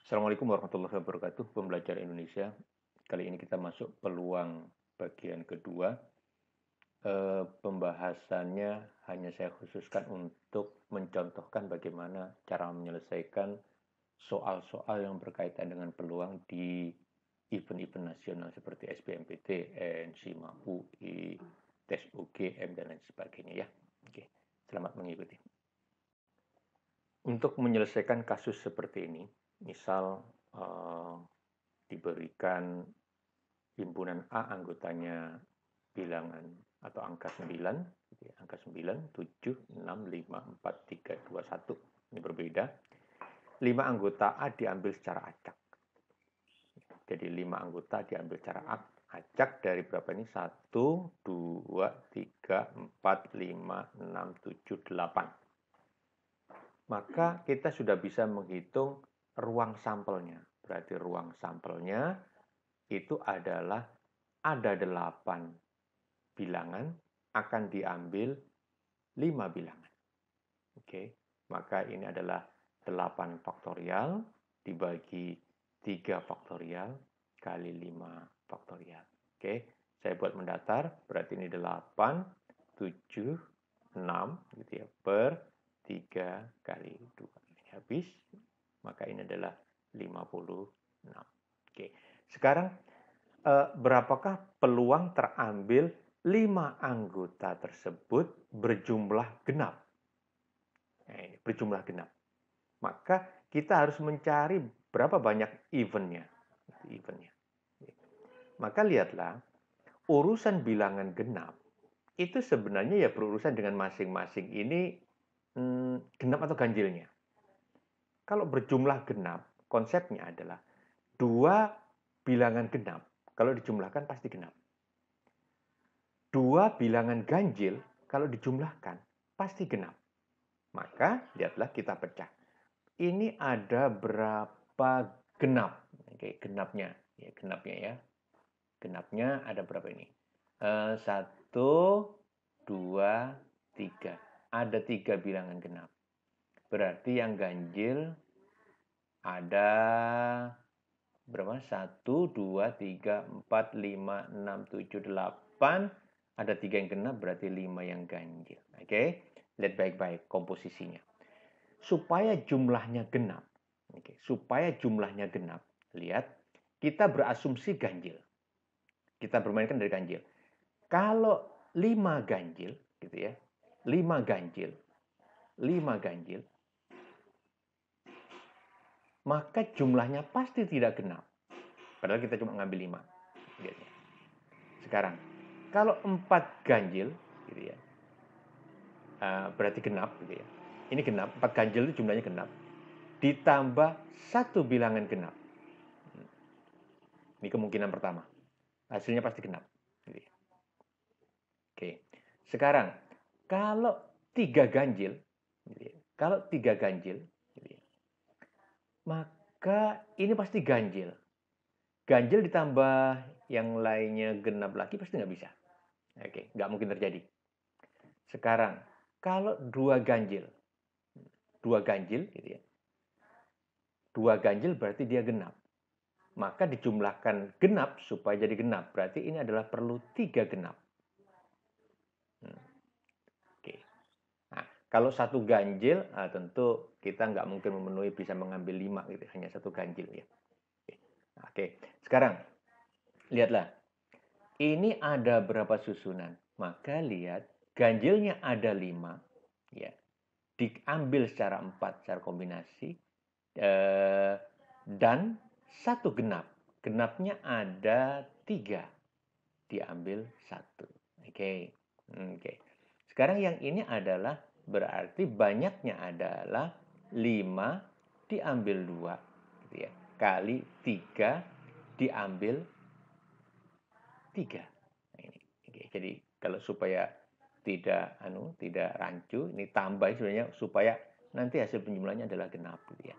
Assalamualaikum warahmatullahi wabarakatuh, pembelajar Indonesia. Kali ini kita masuk peluang bagian kedua. Pembahasannya hanya saya khususkan untuk mencontohkan bagaimana cara menyelesaikan soal-soal yang berkaitan dengan peluang di event-event nasional seperti SBMPTN, SIMA, UI, tes UGM, dan lain sebagainya ya. Oke, selamat mengikuti. Untuk menyelesaikan kasus seperti ini, misal diberikan himpunan A anggotanya bilangan atau angka 9, angka 9, 7, 6, 5, 4, 3, 2, 1. Ini berbeda. 5 anggota A diambil secara acak. Jadi 5 anggota diambil secara acak dari berapa ini? 1, 2, 3, 4, 5, 6, 7, 8. Maka kita sudah bisa menghitung ruang sampelnya. Berarti ruang sampelnya itu adalah ada 8 bilangan akan diambil 5 bilangan. Oke, maka ini adalah 8 faktorial dibagi 3 faktorial kali 5 faktorial. Oke, saya buat mendatar, berarti ini 8, 7, 6 gitu ya, per 3 kali 2. Ini habis, maka ini adalah 56. Oke, sekarang berapakah peluang terambil 5 anggota tersebut berjumlah genap? Nah, ini berjumlah genap. Maka kita harus mencari berapa banyak eventnya. Maka lihatlah, urusan bilangan genap itu sebenarnya ya berurusan dengan masing-masing ini genap atau ganjilnya. Kalau berjumlah genap, konsepnya adalah 2 bilangan genap, kalau dijumlahkan pasti genap. 2 bilangan ganjil, kalau dijumlahkan pasti genap. Maka, lihatlah kita pecah. Ini ada berapa genap? Oke, genapnya. Ya, genapnya ya. Genapnya ada berapa ini? 1, 2, 3. Ada 3 bilangan genap. Berarti yang ganjil ada berapa? 1, 2, 3, 4, 5, 6, 7, 8. Ada 3 yang genap, berarti 5 yang ganjil. Oke, lihat baik-baik komposisinya. Supaya jumlahnya genap, supaya jumlahnya genap, lihat, kita berasumsi ganjil. Kita bermainkan dari ganjil. Kalau 5 ganjil, gitu ya, 5 ganjil, 5 ganjil, maka jumlahnya pasti tidak genap. Padahal kita cuma ngambil 5. Lihat ya. Sekarang, kalau 4 ganjil, gitu ya, berarti genap, gitu ya. Ini genap, 4 ganjil itu jumlahnya genap. Ditambah 1 bilangan genap. Ini kemungkinan pertama. Hasilnya pasti genap. Gitu ya. Oke. Sekarang, kalau 3 ganjil, gitu ya, kalau 3 ganjil, gitu ya, maka ini pasti ganjil. Ganjil ditambah yang lainnya genap lagi pasti nggak bisa. Oke, nggak mungkin terjadi. Sekarang, kalau 2 ganjil, 2 ganjil, gitu ya, 2 ganjil berarti dia genap. Maka dijumlahkan genap supaya jadi genap. Berarti ini adalah perlu 3 genap. Oke. Nah, kalau 1 ganjil, tentu kita nggak mungkin memenuhi bisa mengambil 5 gitu, hanya 1 ganjil ya. Oke. Sekarang lihatlah. Ini ada berapa susunan? Maka lihat, ganjilnya ada 5, ya. Diambil secara 4, secara kombinasi, dan 1 genap. Genapnya ada 3, diambil 1. Oke. Oke. Sekarang yang ini adalah berarti banyaknya adalah 5 diambil 2, gitu ya, kali 3 diambil 3. Nah, ini. Oke, jadi kalau supaya tidak rancu, ini tambah sebenarnya supaya nanti hasil penjumlahannya adalah genap, gitu ya.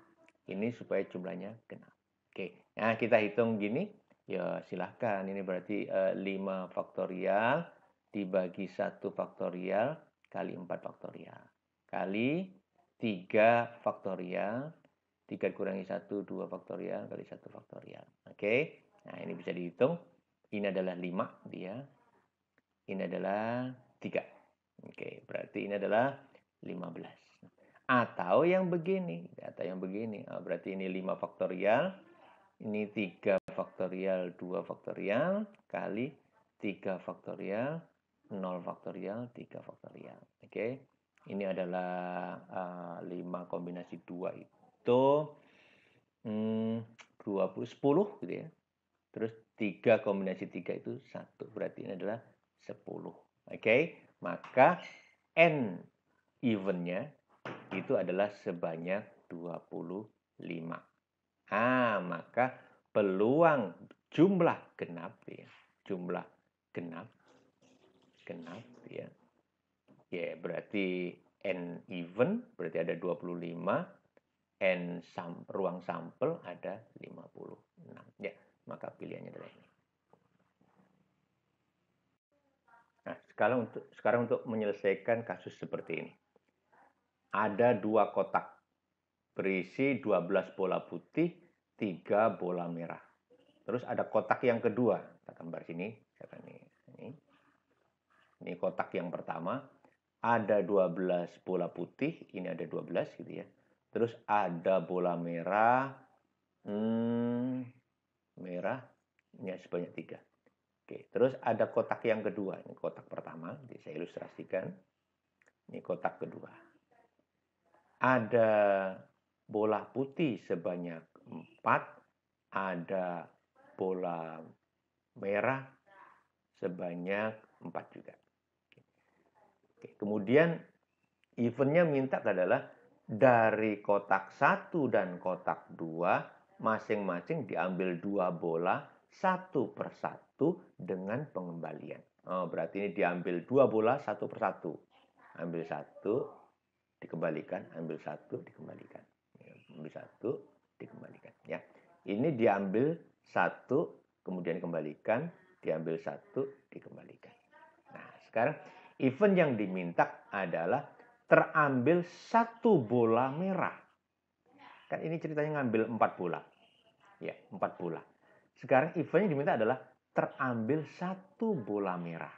Ini supaya jumlahnya genap. Oke, nah kita hitung gini, ya silahkan. Ini berarti 5 faktorial dibagi 1 faktorial kali 4 faktorial kali 3 faktorial 3 kurangi 1, 2 faktorial kali 1 faktorial. Oke. Nah, ini bisa dihitung. Ini adalah 5 dia. Ini adalah 3. Oke, berarti ini adalah 15. Atau yang begini. Berarti ini 5 faktorial. Ini 3 faktorial, 2 faktorial kali 3 faktorial, 0 faktorial, 3 faktorial. Oke. Ini adalah 5 kombinasi 2 itu 20, 10 gitu ya. Terus 3 kombinasi 3 itu 1. Berarti ini adalah 10. Oke. Maka N eventnya itu adalah sebanyak 25. Maka peluang jumlah genap ya. Jumlah genap ya. Ya, berarti N even berarti ada 25, N ruang sampel ada 56. Ya, maka pilihannya adalah ini. Nah, sekarang untuk menyelesaikan kasus seperti ini. Ada 2 kotak berisi 12 bola putih, 3 bola merah. Terus ada kotak yang kedua. Kita gambar sini. Ini kotak yang pertama. Ada 12 bola putih. Ini ada 12 gitu ya. Terus ada bola merah. Merahnya sebanyak 3. Oke, terus ada kotak yang kedua. Ini kotak pertama. Jadi saya ilustrasikan. Ini kotak kedua. Ada bola putih sebanyak 4. Ada bola merah sebanyak 4 juga. Oke. Kemudian eventnya minta adalah dari kotak 1 dan kotak 2 masing-masing diambil 2 bola satu persatu dengan pengembalian. Berarti ini diambil 2 bola satu persatu. Ambil 1, dikembalikan, ambil 1, dikembalikan. Ambil 1, dikembalikan. Ya. Ini diambil 1, kemudian dikembalikan, diambil 1, dikembalikan. Nah, sekarang event yang diminta adalah terambil 1 bola merah. Kan ini ceritanya ngambil 4 bola. Ya, 4 bola. Sekarang event yang diminta adalah terambil 1 bola merah.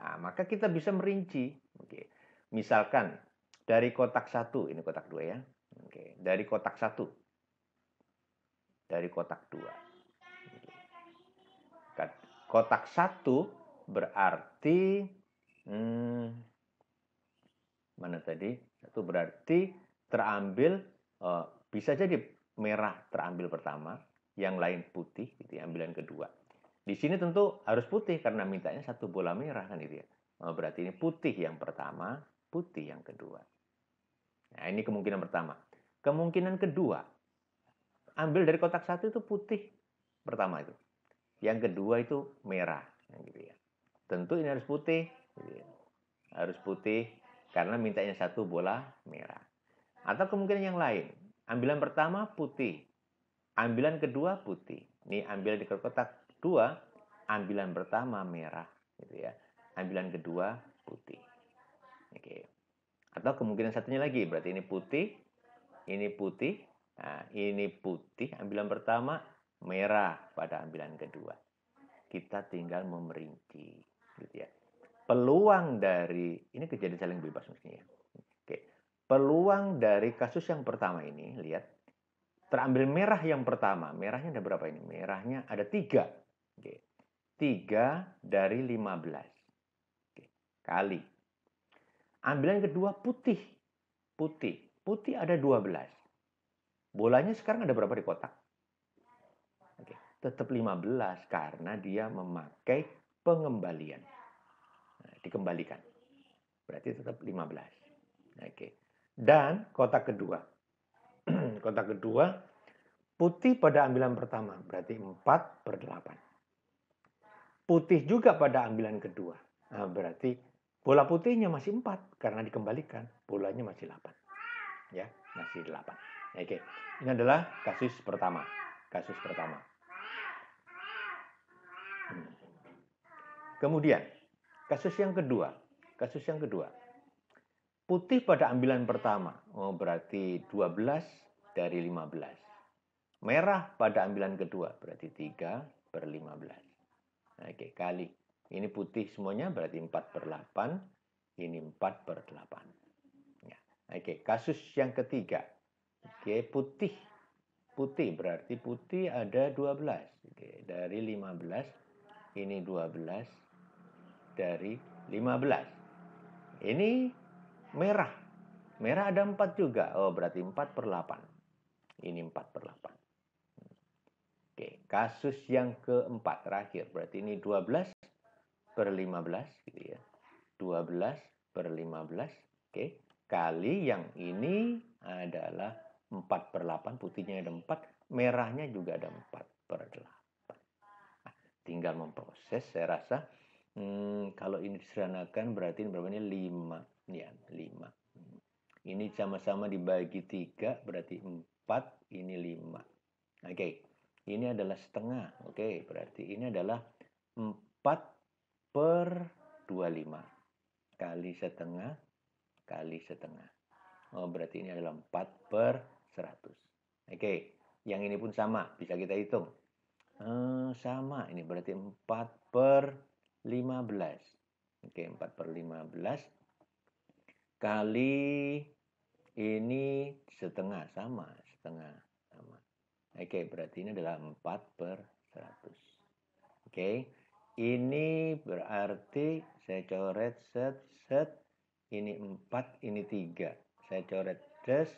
Nah, maka kita bisa merinci. Oke. Misalkan dari kotak 1, ini kotak 2 ya. Oke, dari kotak 1. Dari kotak 2. Kotak 1 berarti mana tadi? 1 berarti terambil bisa jadi merah terambil pertama, yang lain putih gitu ya, ambilan kedua. Di sini tentu harus putih karena mintanya 1 bola merah kan itu ya. Berarti ini putih yang pertama, putih yang kedua. Nah, ini kemungkinan pertama. Kemungkinan kedua, ambil dari kotak 1 itu putih pertama itu. Yang kedua itu merah, gitu ya. Tentu ini harus putih, gitu ya. Harus putih karena mintanya 1 bola merah. Atau kemungkinan yang lain, ambilan pertama putih, ambilan kedua putih. Ini ambilan di kotak 2, ambilan pertama merah, gitu ya. Ambilan kedua putih. Oke. Atau kemungkinan satunya lagi, berarti ini putih, ini putih. Nah, ini putih ambilan pertama, merah pada ambilan kedua. Kita tinggal memerinci, gitu ya. Peluang dari ini kejadian saling bebas mestinya. Oke. Peluang dari kasus yang pertama ini, lihat. Terambil merah yang pertama. Merahnya ada berapa ini? Merahnya ada 3. Oke. 3 dari 15. Oke. Kali. Ambilan kedua putih. Putih ada 12. Bolanya sekarang ada berapa di kotak? Oke, tetap 15 karena dia memakai pengembalian. Nah, dikembalikan. Berarti tetap 15. Oke. Dan kotak kedua. Kotak kedua putih pada ambilan pertama, berarti 4/8. Putih juga pada ambilan kedua. Nah, berarti bola putihnya masih 4 karena dikembalikan. Bolanya masih 8. Ya, masih 8. Oke. Ini adalah kasus pertama. Kasus pertama. Kemudian, kasus yang kedua. Kasus yang kedua. Putih pada ambilan pertama. Berarti 12 dari 15. Merah pada ambilan kedua, berarti 3/15. Oke, kali. Ini putih semuanya, berarti 4/8. Ini 4/8. Ya. Oke, kasus yang ketiga. Oke, putih. Putih, berarti putih ada 12. Oke, dari 15. Ini 12 dari 15. Ini merah. Merah ada 4 juga. Oh, berarti 4/8. Ini 4/8. Oke, kasus yang keempat terakhir. Berarti ini 12/15 gitu ya. 12/15. Oke, kali yang ini adalah 4/8. Putihnya ada 4. Merahnya juga ada 4/8. Nah, tinggal memproses, saya rasa. Kalau ini disederhanakan berarti ini berapa ini? 5. Ya, 5. Ini sama-sama dibagi 3, berarti 4. Ini 5. Oke. Ini adalah setengah. Oke, berarti ini adalah 4/25. Kali setengah, kali setengah. Oh, berarti ini adalah 4/100. Oke, yang ini pun sama. Bisa kita hitung. Sama, ini berarti 4/15. Oke, 4/15. Kali ini setengah, sama. Setengah, sama. Oke, berarti ini adalah 4/100. Oke, ini berarti saya coret set. Ini 4, ini 3. Saya coret des.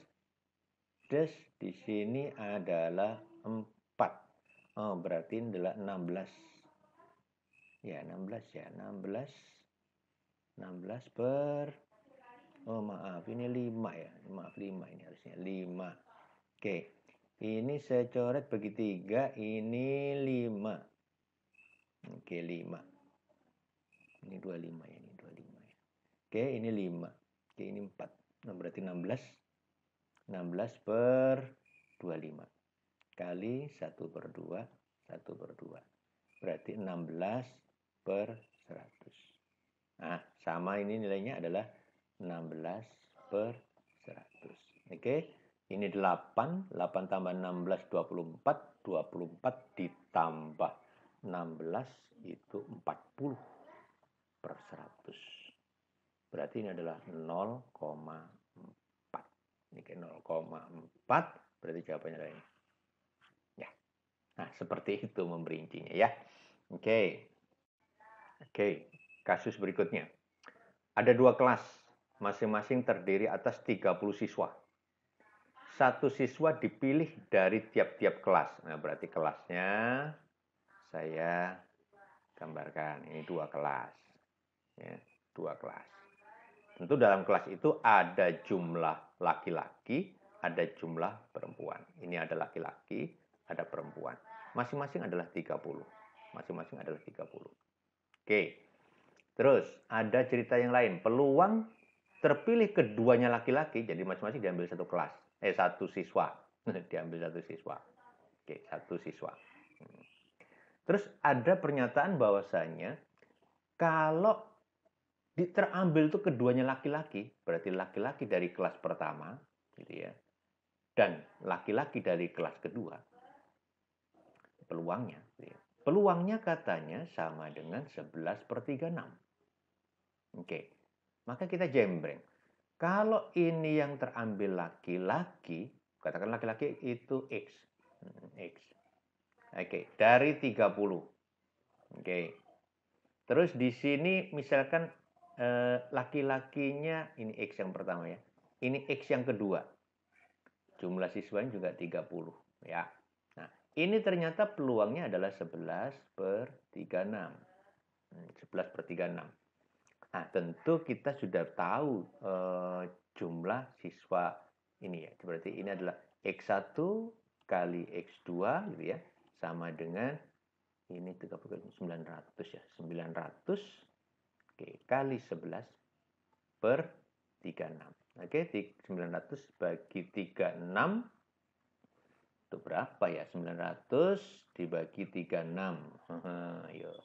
Di sini adalah 4. Oh, berarti ini adalah 16. Ya, 16 ya. 16 per... Oh, maaf. Ini 5 ya. Maaf, 5 ini harusnya. 5. Oke. Ini saya coret bagi 3, ini 5. Oke, 5. Ini 25 ya, ini 25 ya. Oke, ini 5. Oke, ini 4. Nah, berarti 16. 16/25. Kali 1/2, 1/2. Berarti 16/100. Nah, sama ini nilainya adalah 16/100. Oke. Ini 8, 8 tambah 16, 24, 24 ditambah 16 itu 40/100. Berarti ini adalah 0,4. Ini kayak 0,4, berarti jawabannya adalah ini. Ya. Nah, seperti itu memperincinya ya. Oke. Kasus berikutnya. Ada 2 kelas, masing-masing terdiri atas 30 siswa. 1 siswa dipilih dari tiap-tiap kelas. Nah, berarti kelasnya saya gambarkan. Ini 2 kelas. Ya, 2 kelas. Tentu dalam kelas itu ada jumlah laki-laki, ada jumlah perempuan. Ini ada laki-laki, ada perempuan. Masing-masing adalah 30. Masing-masing adalah 30. Oke. Terus ada cerita yang lain. Peluang terpilih keduanya laki-laki, jadi masing-masing diambil satu kelas. Satu siswa. Diambil satu siswa. Oke, satu siswa. Terus ada pernyataan bahwasanya kalau terambil itu keduanya laki-laki, berarti laki-laki dari kelas pertama, gitu ya, dan laki-laki dari kelas kedua, peluangnya, gitu ya. Peluangnya katanya sama dengan 11/36. Oke, maka kita jembreng. Kalau ini yang terambil laki-laki, katakan laki-laki itu X. X. Oke, dari 30. Oke. Terus di sini misalkan laki-lakinya ini X yang pertama ya. Ini X yang kedua. Jumlah siswanya juga 30 ya. Nah, ini ternyata peluangnya adalah 11/36. 11/36. Nah, tentu kita sudah tahu jumlah siswa ini ya. Berarti ini adalah X1 kali X2 gitu ya. Sama dengan ini 900 ya. 900 kali 11/36. Oke, 900 bagi 36 itu berapa ya? 900 dibagi 36. Ayo.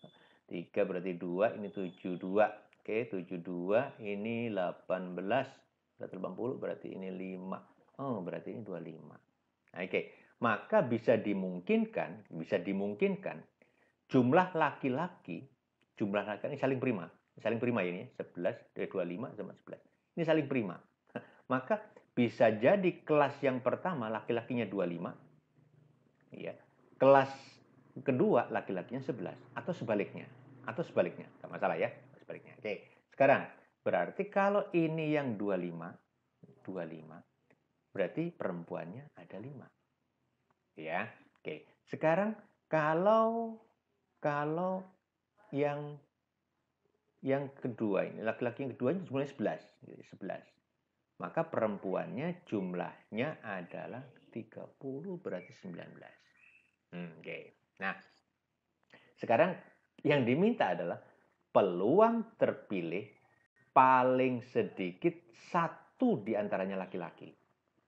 3 berarti 2, ini 72. Oke, 72 ini 18. 80 berarti ini 5. Oh, berarti ini 25. Oke, maka bisa dimungkinkan jumlah laki-laki ini saling prima. Saling prima ini 11, 25 sama 11. Ini saling prima. Maka bisa jadi kelas yang pertama laki-lakinya 25, ya. Kelas kedua laki-lakinya 11 atau sebaliknya. Enggak masalah ya, sebaliknya. Oke. Sekarang berarti kalau ini yang 25, berarti perempuannya ada 5. Ya. Oke. Sekarang kalau yang kedua ini, laki-laki yang kedua ini jumlahnya 11. 11. Maka perempuannya jumlahnya adalah 30, berarti 19. Oke. Nah, sekarang yang diminta adalah peluang terpilih paling sedikit satu di antaranya laki-laki.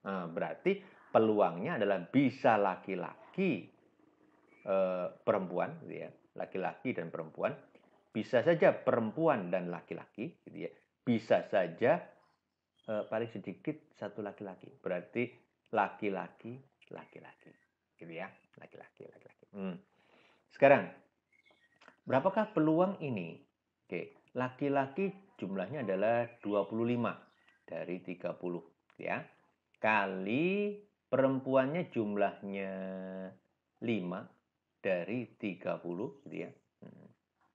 Nah, berarti peluangnya adalah bisa laki-laki, perempuan, gitu ya, laki-laki dan perempuan, bisa saja perempuan dan laki-laki, gitu ya, bisa saja paling sedikit satu laki-laki, berarti laki-laki, gitu ya, laki-laki. Sekarang, berapakah peluang ini? Oke, laki-laki jumlahnya adalah 25 dari 30, ya, kali perempuannya jumlahnya 5 dari 30, gitu ya.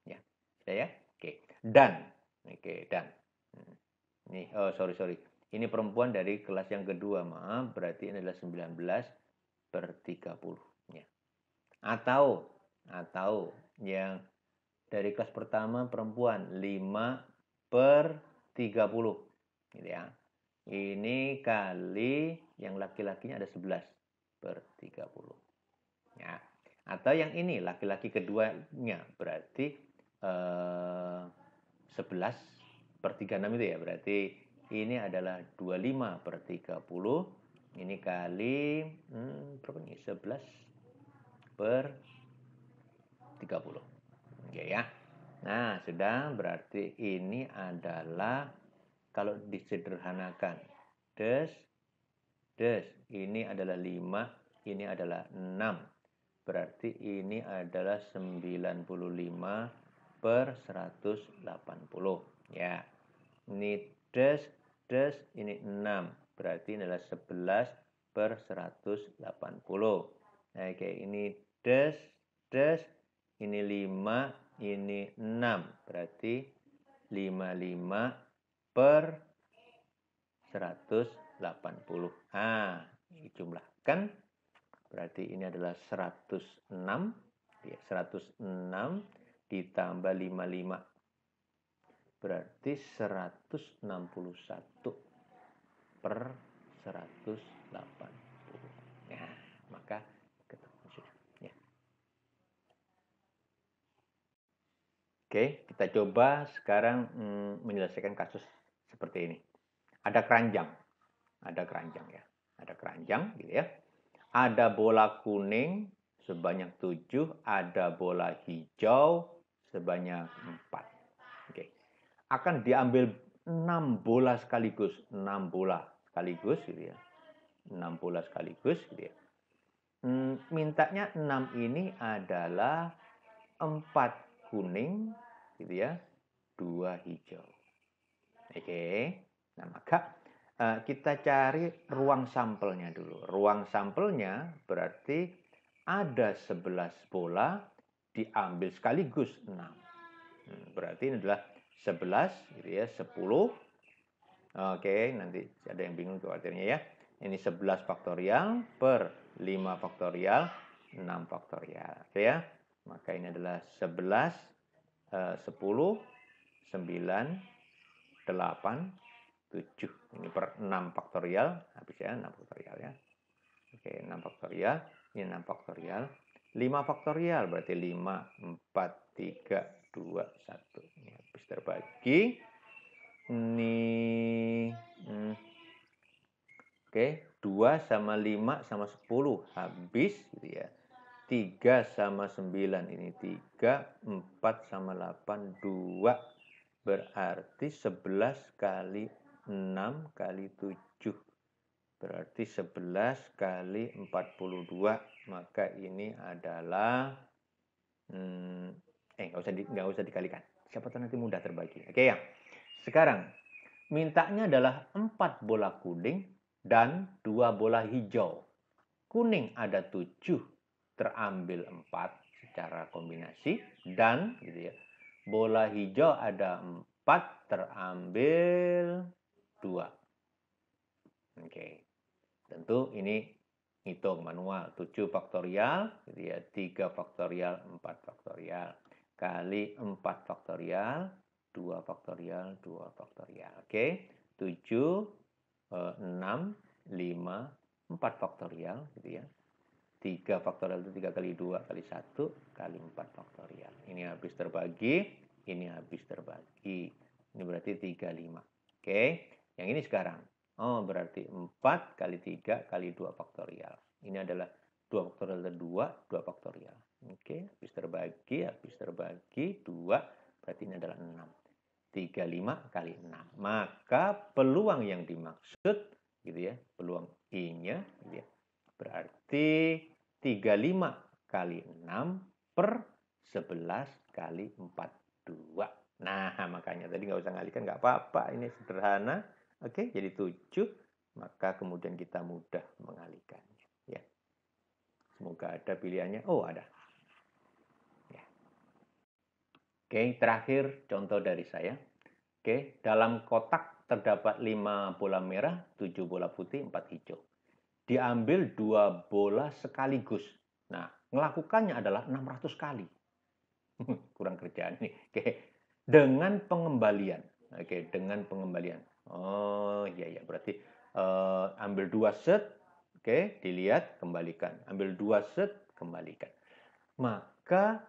Ya, sudah ya? Oke, dan ini, sorry. Ini perempuan dari kelas yang kedua, maaf. Berarti ini adalah 19/30. Ya. Atau yang dari kelas pertama perempuan 5/30. Gitu ya. Ini kali yang laki-lakinya ada 11/30. Ya. Atau yang ini laki-laki keduanya berarti 11/36 itu ya, berarti ini adalah 25/30. Ini kali berapa nih? 11/30. Oke ya. Nah, sudah, berarti ini adalah kalau disederhanakan des ini adalah 5, ini adalah 6. Berarti ini adalah 95/180. Ya. Ini des, ini 6. Berarti ini adalah 11/180. Nah, oke, ini des, ini 5, ini 6. Berarti 55/180. Ah, dijumlahkan. Berarti ini adalah 106. Ya, 106 ditambah 55. Berarti 161/180. Ya, maka ketemu sudah. Ya. Oke, kita coba sekarang menyelesaikan kasus seperti ini. Ada keranjang ya. Ada keranjang gitu ya. Ada bola kuning sebanyak 7, ada bola hijau sebanyak 4. Oke. Akan diambil 6 bola sekaligus, 6 bola sekaligus gitu ya. 6 bola sekaligus gitu ya. Mintanya 6 ini adalah 4 kuning gitu ya, 2 hijau. Oke. Nah, maka kita cari ruang sampelnya dulu. Ruang sampelnya berarti ada 11 bola diambil sekaligus 6. Berarti ini adalah 11 gitu ya, 10. Oke, nanti ada yang bingung khawatirnya ya. Ini 11 faktorial per 5 faktorial, 6 faktorial. Oke ya. Maka ini adalah 11, 10, 9, 8, 7. Ini per 6 faktorial. Habis ya, 6 faktorial ya. Oke, 6 faktorial. Ini 6 faktorial. 5 faktorial berarti 5, 4, 3, 2, 1. Ini habis terbagi. Ini oke, 2 sama 5 sama 10 habis gitu ya. 3 sama 9 ini 3, 4 sama 8 2. Berarti 11 kali 6 kali 7. Berarti 11 kali 42, maka ini adalah nggak usah dikalikan. Siapa tahu nanti mudah terbagi. Oke ya. Sekarang mintanya adalah 4 bola kuning dan 2 bola hijau. Kuning ada 7, terambil 4 secara kombinasi, dan gitu ya. Bola hijau ada 4, terambil 2. Oke. Tentu ini hitung manual. 7 faktorial, gitu ya, 3 faktorial, 4 faktorial. Kali 4 faktorial, 2 faktorial, 2 faktorial. Oke, 7, 6, 5, 4 faktorial, gitu ya. 3 faktorial itu 3 kali 2 kali 1 kali 4 faktorial. Ini habis terbagi, ini habis terbagi. Ini berarti 35. Oke, yang ini sekarang. Oh, berarti 4 kali 3 kali 2 faktorial. Ini adalah 2 faktorial dan 2 faktorial. Oke, habis terbagi, 2, berarti ini adalah 6. 35 kali 6. Maka peluang yang dimaksud, gitu ya, peluang I-nya, gitu ya, berarti 35 kali 6 per 11 kali 42. Nah, makanya tadi nggak usah ngalikan, nggak apa-apa. Ini sederhana. Oke, jadi 7, maka kemudian kita mudah mengalihkannya. Ya. Semoga ada pilihannya. Oh, ada. Ya. Oke, terakhir contoh dari saya. Oke, dalam kotak terdapat 5 bola merah, 7 bola putih, 4 hijau. Diambil 2 bola sekaligus. Nah, melakukannya adalah 600 kali. Kurang kerjaan nih. Oke, dengan pengembalian. Oke, dengan pengembalian. Oh, iya, berarti ambil 2 set, oke, dilihat, kembalikan. Ambil 2 set, kembalikan. Maka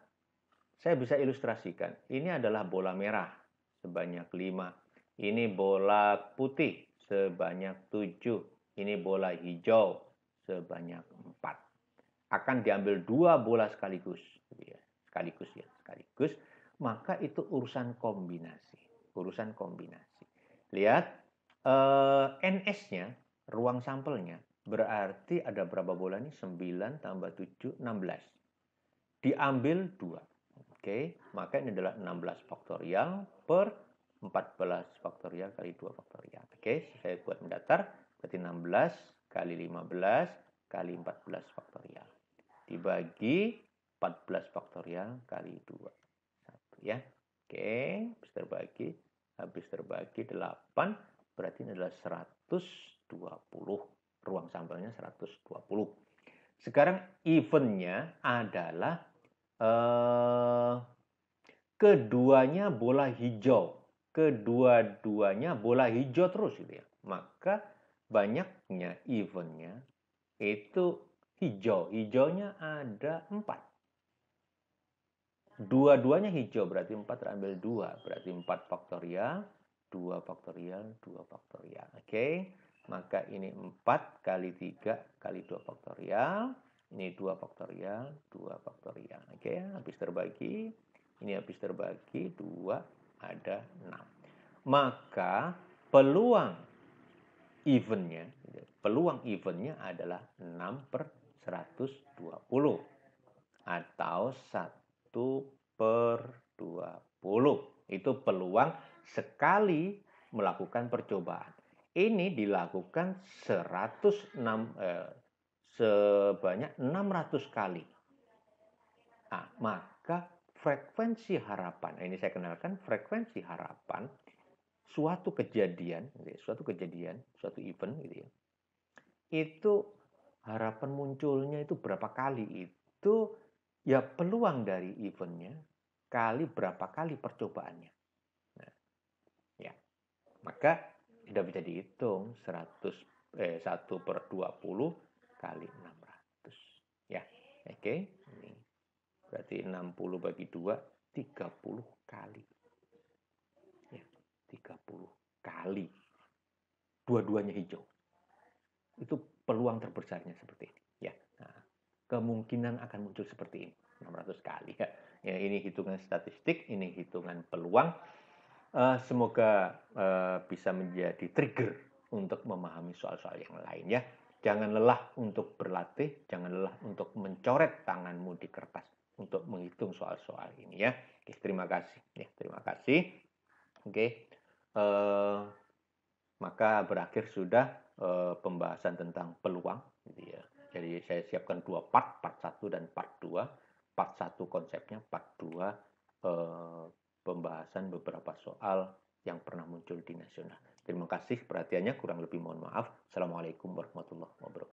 saya bisa ilustrasikan. Ini adalah bola merah sebanyak 5. Ini bola putih sebanyak 7. Ini bola hijau sebanyak 4. Akan diambil 2 bola sekaligus. Sekaligus. Maka itu urusan kombinasi. Lihat, NS-nya, ruang sampelnya, berarti ada berapa bola nih? 9 tambah 7, 16. Diambil 2. Oke, maka ini adalah 16 faktorial per 14 faktorial kali 2 faktorial. Oke, saya buat mendatar. Berarti 16 kali 15 kali 14 faktorial. Dibagi 14 faktorial kali 2. 1 ya. Oke, habis terbagi 8, berarti ini adalah 120. Ruang sampelnya 120. Sekarang eventnya adalah keduanya bola hijau. Kedua-duanya bola hijau terus gitu ya. Maka banyaknya eventnya itu hijau. Hijaunya ada 4. Dua-duanya hijau, berarti 4 terambil 2. Berarti 4 faktorial, 2 faktorial, 2 faktorial. Oke, maka ini 4 kali 3 kali 2 faktorial. Ini 2 faktorial, 2 faktorial. Oke, habis terbagi. Ini habis terbagi, 2, ada 6. Maka peluang eventnya adalah 6 per 120. Atau 1 per 20. Itu peluang sekali melakukan percobaan. Ini dilakukan sebanyak 600 kali. Nah, maka frekuensi harapan, ini saya kenalkan frekuensi harapan suatu kejadian, suatu event gitu ya. Itu harapan munculnya itu berapa kali, itu ya peluang dari eventnya kali berapa kali percobaannya. Nah, ya. Maka sudah bisa dihitung 1 per 20 kali 600. Ya, oke. Ini berarti 60 bagi 2, 30 kali. Ya, 30 kali. Dua-duanya hijau. Itu peluang terbesarnya seperti ini. Ya, nah, kemungkinan akan muncul seperti ini. 600 kali ya. Ya, ini hitungan statistik, ini hitungan peluang. Semoga bisa menjadi trigger untuk memahami soal-soal yang lain ya. Jangan lelah untuk berlatih, jangan lelah untuk mencoret tanganmu di kertas untuk menghitung soal-soal ini ya. Oke, terima kasih. Ya, terima kasih. Oke, maka berakhir sudah pembahasan tentang peluang. Gitu ya. Jadi saya siapkan 2 part 1 dan part 2. Part 1 konsepnya, part 2 pembahasan beberapa soal yang pernah muncul di nasional. Terima kasih perhatiannya, kurang lebih mohon maaf. Assalamualaikum warahmatullahi wabarakatuh.